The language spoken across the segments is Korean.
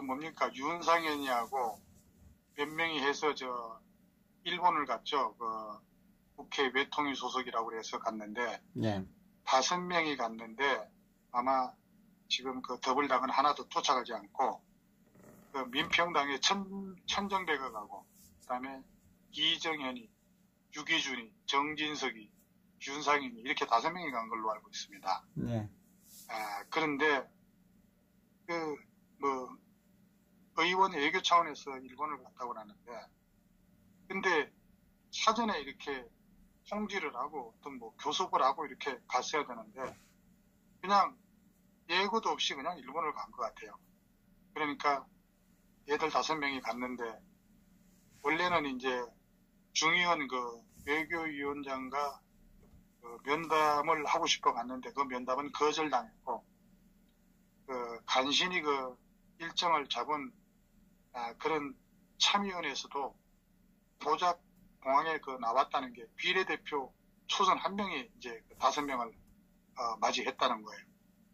뭡니까, 윤상현이하고 몇 명이 해서 일본을 갔죠. 국회 외통위 소속이라고 해서 갔는데, 예. 5명이 갔는데, 아마 지금 더불당은 하나도 쫓아가지 않고, 민평당에 천정배가 가고, 그 다음에 이정현이, 유기준이, 정진석이, 윤상현이 이렇게 5명이 간 걸로 알고 있습니다. 네. 그런데 의원 외교 차원에서 일본을 갔다고 하는데, 근데 사전에 이렇게 통지를 하고 어떤 교섭을 하고 이렇게 갔어야 되는데 그냥 예고도 없이 그냥 일본을 간 것 같아요. 그러니까 얘들 5명이 갔는데 원래는 이제 중의원 외교위원장과 면담을 하고 싶어 갔는데 그 면담은 거절당했고 간신히 일정을 잡은 그런 참의원에서도 고작 공항에 나왔다는 게 비례대표 초선 1명이 이제 5명을 맞이했다는 거예요.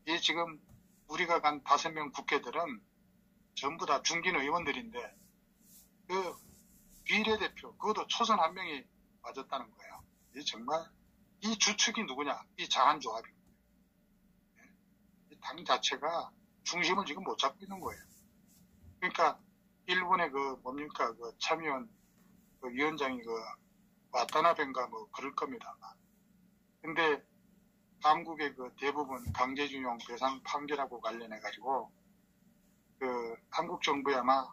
이 지금 우리가 간 5명 국회들은 전부 다 중진 의원들인데 비례대표 그것도 초선 1명이 맞았다는 거예요. 이 정말 이 주축이 누구냐? 이 장한 조합이에요. 이 당 자체가 중심을 지금 못 잡고 있는 거예요. 그러니까 일본의 뭡니까 참의원 위원장이 와타나베인가 그럴 겁니다. 근데 한국의 대부분 강제징용 배상 판결하고 관련해 가지고 한국 정부에 아마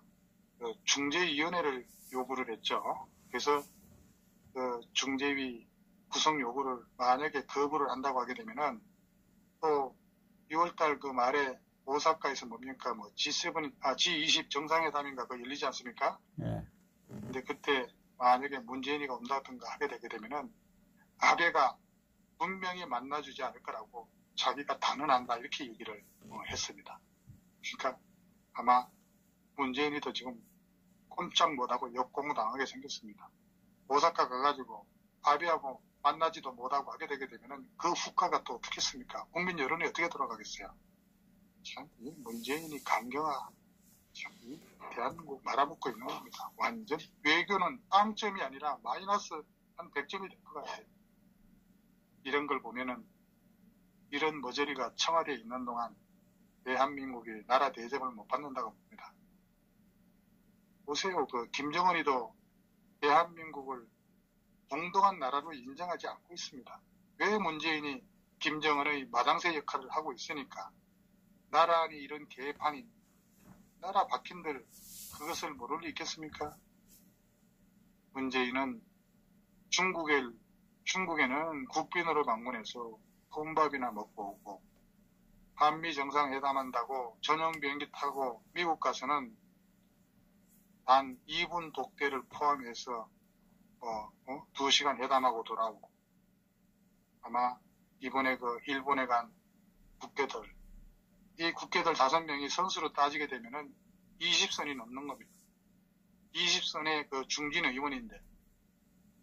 중재위원회를 요구를 했죠. 그래서 중재위 구성 요구를 만약에 거부를 한다고 하게 되면은 또 6월달 말에 오사카에서 뭡니까 G20 정상회담인가 열리지 않습니까? 예. 근데 그때 만약에 문재인이가 온다든가 하게 되게 되면은 아베가 분명히 만나주지 않을 거라고 자기가 단언한다 이렇게 얘기를 했습니다. 그러니까 아마 문재인이도 지금 꼼짝 못하고 역공당하게 생겼습니다. 오사카 가가지고 아베하고 만나지도 못하고 하게 되게 되면은 그 후과가 또 어떻겠습니까? 국민 여론이 어떻게 돌아가겠어요? 참, 이 문재인이 강경화 이 대한민국 말아먹고 있는 겁니다. 완전 외교는 빵점이 아니라 마이너스 한 100점이 될 것 같아요. 이런 걸 보면은 이런 머저리가 청와대에 있는 동안 대한민국이 나라 대접을 못 받는다고 봅니다. 보세요. 김정은이도 대한민국을 동등한 나라로 인정하지 않고 있습니다. 왜 문재인이 김정은의 마당새 역할을 하고 있으니까 나라 안이 이런 개판이 나라 바뀐들 그것을 모를 리 있겠습니까? 문재인은 중국에는 국빈으로 방문해서 혼밥이나 먹고 오고 한미 정상회담한다고 전용 비행기 타고 미국 가서는 단 2분 독대를 포함해서 2시간 회담하고 돌아오고 아마 이번에 일본에 간 국회들 이 국회들 5명이 선수로 따지게 되면은 20선이 넘는 겁니다. 20선의 중진 의원인데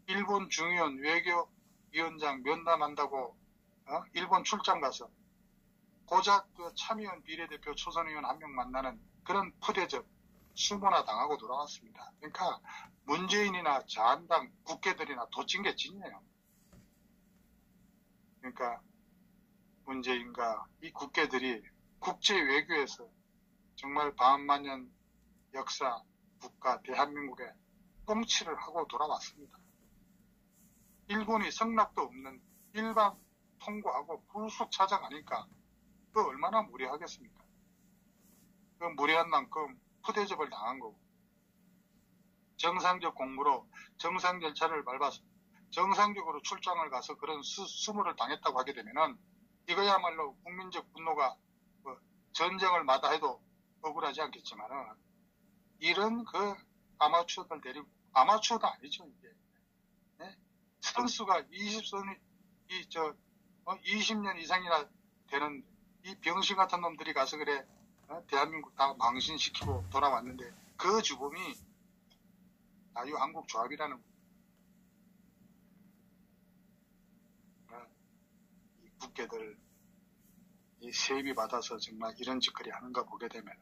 일본 중의원 외교위원장 면담한다고 일본 출장 가서 고작 참의원 비례대표 초선 의원 1명 만나는 그런 푸대접 수모나 당하고 돌아왔습니다. 그러니까 문재인이나 자한당 국회들이나 도찐개찐이에요. 그러니까 문재인과 이 국회들이 국제 외교에서 정말 반만년 역사 국가 대한민국에 꽁치를 하고 돌아왔습니다. 일본이 성납도 없는 일반 통과하고 불쑥 찾아가니까 그 얼마나 무례하겠습니까? 그 무례한 만큼 푸대접을 당한 거고 정상적 공무로 정상 절차를 밟아서 정상적으로 출장을 가서 그런 수모를 당했다고 하게 되면은 이거야말로 국민적 분노가 전쟁을 마다해도 억울하지 않겠지만은 이런 아마추어들 데리고 아마추어도 아니죠 이게 네? 선수가 20년 이상이나 되는 이 병신 같은 놈들이 가서 그래 대한민국 다 망신시키고 돌아왔는데 그 주범이 자유한국조합이라는 이 국회들 이 세비 받아서 정말 이런 짓거리 하는가 보게 되면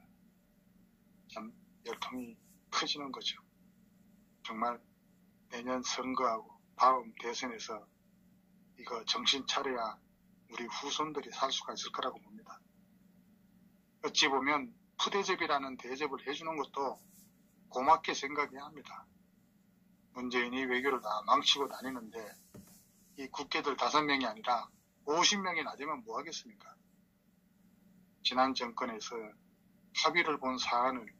참 열통이 커지는 거죠. 정말 내년 선거하고 다음 대선에서 이거 정신 차려야 우리 후손들이 살 수가 있을 거라고 봅니다. 어찌 보면 푸대접이라는 대접을 해주는 것도 고맙게 생각해야 합니다. 문재인이 외교를 다 망치고 다니는데 이 국회들 5명이 아니라 50명이나 되면 뭐 하겠습니까? 지난 정권에서 합의를 본 사안을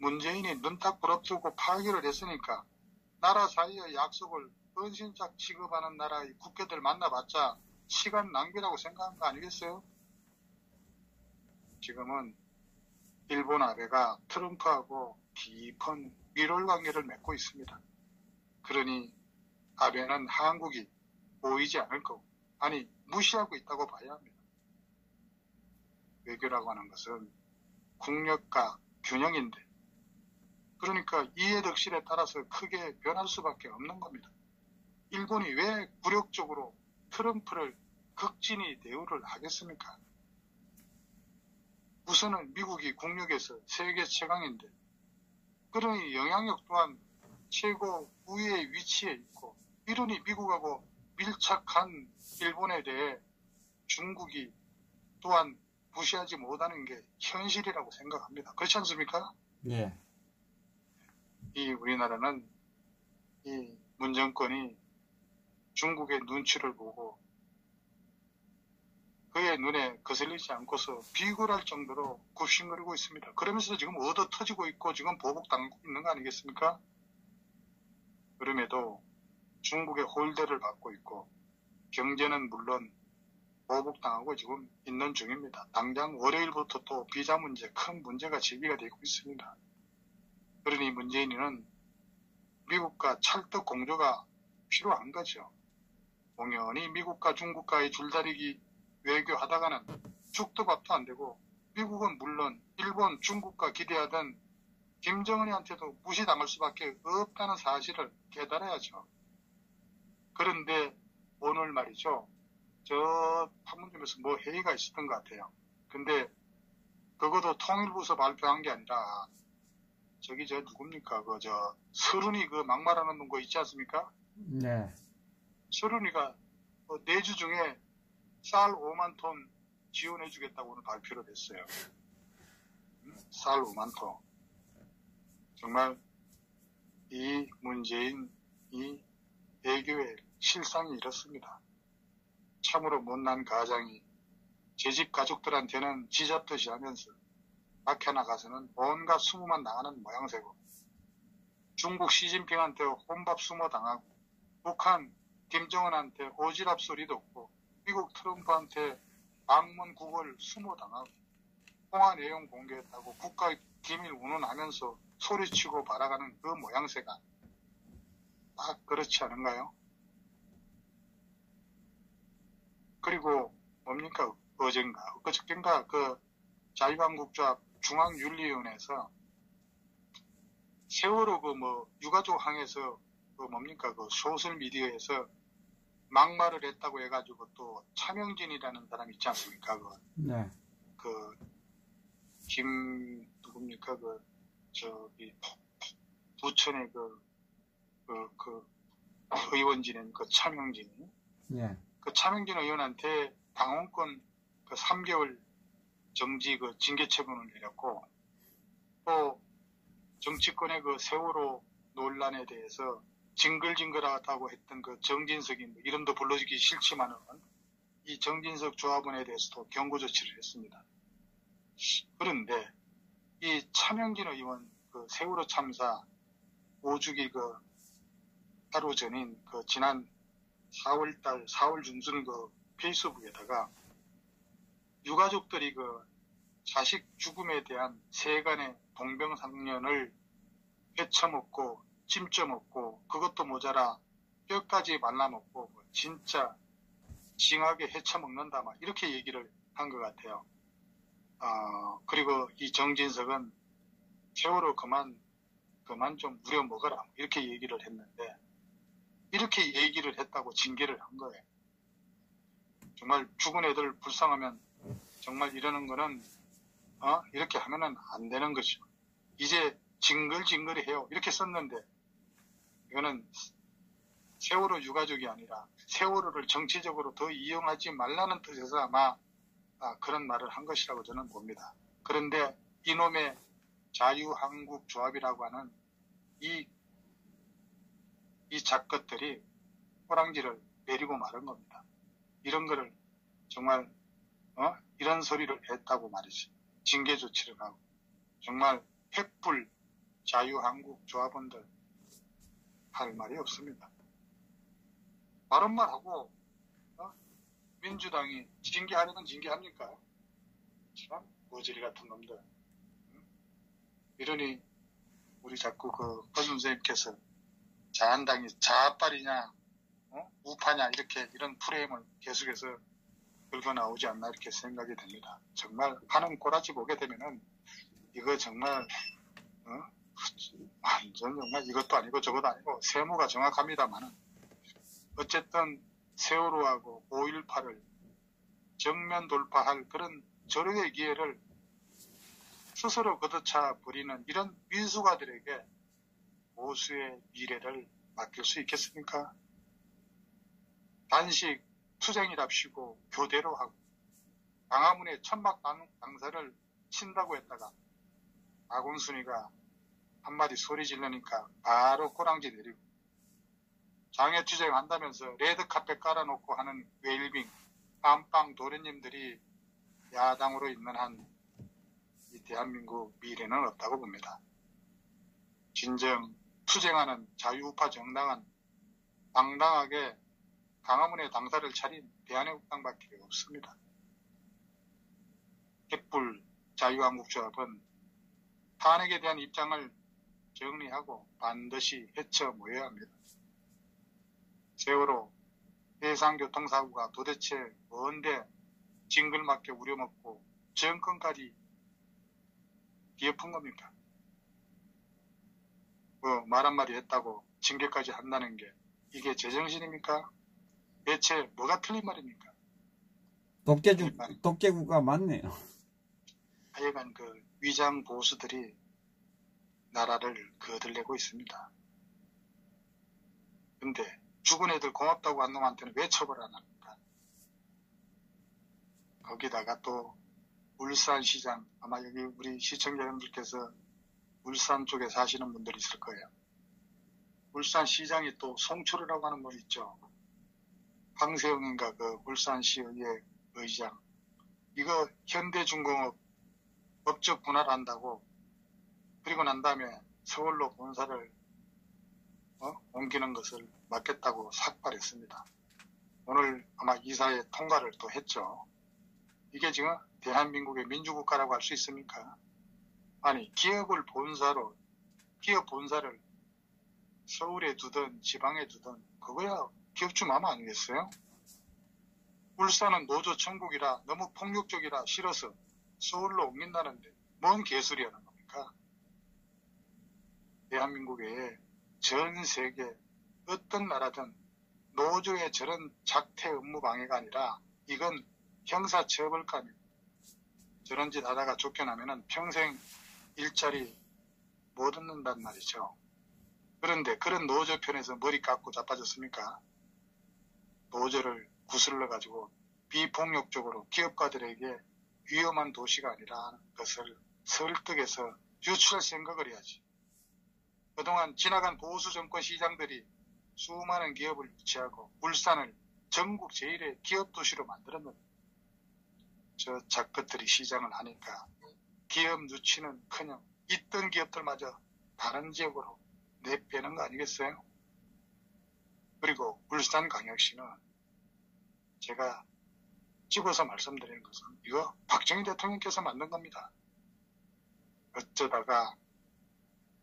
문재인이 눈 딱 부릅뜨고 파기를 했으니까 나라 사이의 약속을 헌신짝 취급하는 나라의 국회들 만나봤자 시간 낭비라고 생각한 거 아니겠어요? 지금은 일본 아베가 트럼프하고 깊은 밀월 관계를 맺고 있습니다. 그러니 아베는 한국이 보이지 않을 거고, 아니 무시하고 있다고 봐야 합니다. 외교라고 하는 것은 국력과 균형인데, 그러니까 이해득실에 따라서 크게 변할 수밖에 없는 겁니다. 일본이 왜 굴욕적으로 트럼프를 극진히 대우를 하겠습니까? 우선은 미국이 국력에서 세계 최강인데, 그러니 영향력 또한 최고 우위의 위치에 있고, 이러니 미국하고 밀착한 일본에 대해 중국이 또한 무시하지 못하는 게 현실이라고 생각합니다. 그렇지 않습니까? 네. 이 우리나라는 이 문정권이 중국의 눈치를 보고 그의 눈에 거슬리지 않고서 비굴할 정도로 굽신거리고 있습니다. 그러면서 지금 얻어 터지고 있고 지금 보복당하고 있는 거 아니겠습니까? 그럼에도 중국의 홀대를 받고 있고 경제는 물론 보복당하고 지금 있는 중입니다. 당장 월요일부터 또 비자 문제, 큰 문제가 제기가 되고 있습니다. 그러니 문재인은 미국과 찰떡 공조가 필요한 거죠. 공연히 미국과 중국과의 줄다리기 외교하다가는 죽도 밥도 안 되고, 미국은 물론 일본, 중국과 기대하던 김정은이한테도 무시당할 수밖에 없다는 사실을 깨달아야죠. 그런데 오늘 말이죠. 저 판문점에서 뭐 회의가 있었던 것 같아요. 근데 그것도 통일부에서 발표한 게 아니라 저기 저 누굽니까? 서른이 막말하는 거 있지 않습니까? 네. 서른이가 내주 중에 쌀 5만 톤 지원해주겠다고 오늘 발표를 했어요. 쌀 5만 톤. 정말 이 문재인 이 외교의 실상이 이렇습니다. 참으로 못난 가장이 제 집 가족들한테는 지잡듯이 하면서 밖에 나가서는 온갖 수모만 당하는 모양새고, 중국 시진핑한테 혼밥 수모 당하고, 북한 김정은한테 오지랖 소리도 없고, 미국 트럼프한테 방문 구걸 수모 당하고, 통화 내용 공개했다고 국가 기밀 운운하면서 소리치고 발악하는 그 모양새가 딱 그렇지 않은가요? 그리고 뭡니까? 어저께인가 자유한국조합 중앙윤리위원회에서 세월호 유가족 항에서 소셜미디어에서 막말을 했다고 해가지고 또 차명진이라는 사람 있지 않습니까? 네. 누굽니까? 부천의 의원진인 차명진이. 네. 차명진 의원한테 당원권 3개월 정지 징계 처분을 내렸고, 또 정치권의 세월호 논란에 대해서 징글징글하다고 했던 정진석이 이름도 불러주기 싫지만은 이 정진석 조합원에 대해서도 경고 조치를 했습니다. 그런데 이 차명진 의원 세월호 참사 5주기 하루 전인 지난 4월 중순 페이스북에다가 유가족들이 자식 죽음에 대한 세간의 동병상련을 헤쳐먹고 찜쪄먹고 그것도 모자라 뼈까지 말라먹고 진짜 징하게 헤쳐먹는다 이렇게 얘기를 한 것 같아요. 그리고 이 정진석은 세월호 그만 좀 우려먹어라 이렇게 얘기를 했는데, 이렇게 얘기를 했다고 징계를 한 거예요. 정말 죽은 애들 불쌍하면 정말 이러는 거는 이렇게 하면은 안 되는 것이죠. 이제 징글징글해요. 이렇게 썼는데 이거는 세월호 유가족이 아니라 세월호를 정치적으로 더 이용하지 말라는 뜻에서 아마 그런 말을 한 것이라고 저는 봅니다. 그런데 이놈의 자유한국조합이라고 하는 이 작것들이 호랑지를 내리고 마른 겁니다. 이런 거를 정말 이런 소리를 했다고 말이지. 징계 조치를 하고 정말 횃불 자유한국조합원들 할 말이 없습니다. 바른 말하고 민주당이 징계하려면 징계합니까? 참 머저리 같은 놈들. 이러니 우리 자꾸 그 허 선생님께서 자한당이 자빨이냐 우파냐 이런 프레임을 계속해서 들고 나오지 않나 이렇게 생각이 됩니다. 정말 하는 꼬라지 보게 되면은 이거 정말 완전 정말 이것도 아니고 저것도 아니고 세모가 정확합니다만은 어쨌든 세월호하고 5.18을 정면 돌파할 그런 절호의 기회를 스스로 걷어차 버리는 이런 민수가들에게 보수의 미래를 맡길 수 있겠습니까? 단식 투쟁이랍시고 교대로 하고 광화문에 천막 방사를 친다고 했다가 박원순이가 한마디 소리 지르니까 바로 꼬랑지 내리고 장애투쟁 한다면서 레드카펫 깔아놓고 하는 웨일빙 깜빵 도련님들이 야당으로 있는 한 이 대한민국 미래는 없다고 봅니다. 진정 투쟁하는 자유우파 정당은 당당하게 광화문에 당사를 차린 대한민국당밖에 없습니다. 횃불 자유한국조합은 탄핵에 대한 입장을 정리하고 반드시 헤쳐 모여야 합니다. 세월호 해상교통사고가 도대체 뭔데 징글맞게 우려먹고 정권까지 뒤엎은 겁니까? 말 한마디 했다고 징계까지 한다는 게 이게 제정신입니까? 대체 뭐가 틀린 말입니까? 독재국가 맞네요. 하여간 그 위장 보수들이 나라를 거들내고 있습니다. 근데 죽은 애들 고맙다고 한 놈한테는 왜 처벌 안 합니까? 거기다가 또 울산시장, 아마 여기 우리 시청자 여러분들께서 울산 쪽에 사시는 분들이 있을 거예요. 울산시장이 또 송철이라고 하는 분 있죠. 황세영인가 그 울산시의회 의장. 이거 현대중공업 법적 분할한다고 그리고 난 다음에 서울로 본사를 옮기는 것을 막겠다고 삭발했습니다. 오늘 아마 이사회 통과를 또 했죠. 이게 지금 대한민국의 민주국가라고 할 수 있습니까? 아니 기업 본사를 서울에 두든 지방에 두든 그거야 기업주 맘 아니겠어요? 울산은 노조 천국이라 너무 폭력적이라 싫어서 서울로 옮긴다는데 뭔 개소리 하는 겁니까? 대한민국에 전 세계 어떤 나라든 노조의 저런 작태 업무 방해가 아니라 이건 형사처벌감입니다. 저런 짓 하다가 쫓겨나면은 평생 일자리 못 얻는단 말이죠. 그런데 그런 노조 편에서 머리 깎고 자빠졌습니까? 노조를 구슬러 가지고 비폭력적으로 기업가들에게 위험한 도시가 아니라는 것을 설득해서 유출할 생각을 해야지. 그동안 지나간 보수 정권 시장들이 수많은 기업을 유치하고 울산을 전국 제1의 기업 도시로 만들었는데 저 작것들이 시장을 하니까 기업 유치는커녕 있던 기업들마저 다른 지역으로 내빼는 거 아니겠어요? 그리고 울산광역시는 제가 집어서 말씀드리는 것은 이거 박정희 대통령께서 만든 겁니다. 어쩌다가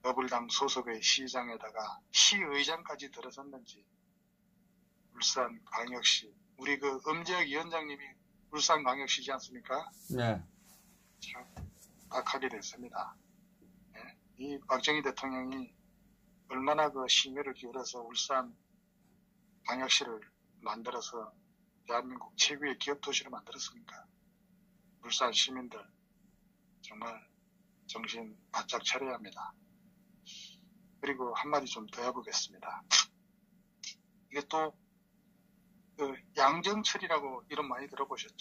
더불당 소속의 시장에다가 시의장까지 들어섰는지 울산광역시 우리 그 엄재혁 위원장님이 울산광역시지 않습니까? 네. 참 악하게 됐습니다. 네? 이 박정희 대통령이 얼마나 그 심혈을 기울여서 울산광역시를 만들어서 대한민국 최고의 기업 도시를 만들었습니까? 울산 시민들 정말 정신 바짝 차려야 합니다. 그리고 한마디 좀 더 해보겠습니다. 이게 또, 양정철이라고 이름 많이 들어보셨죠?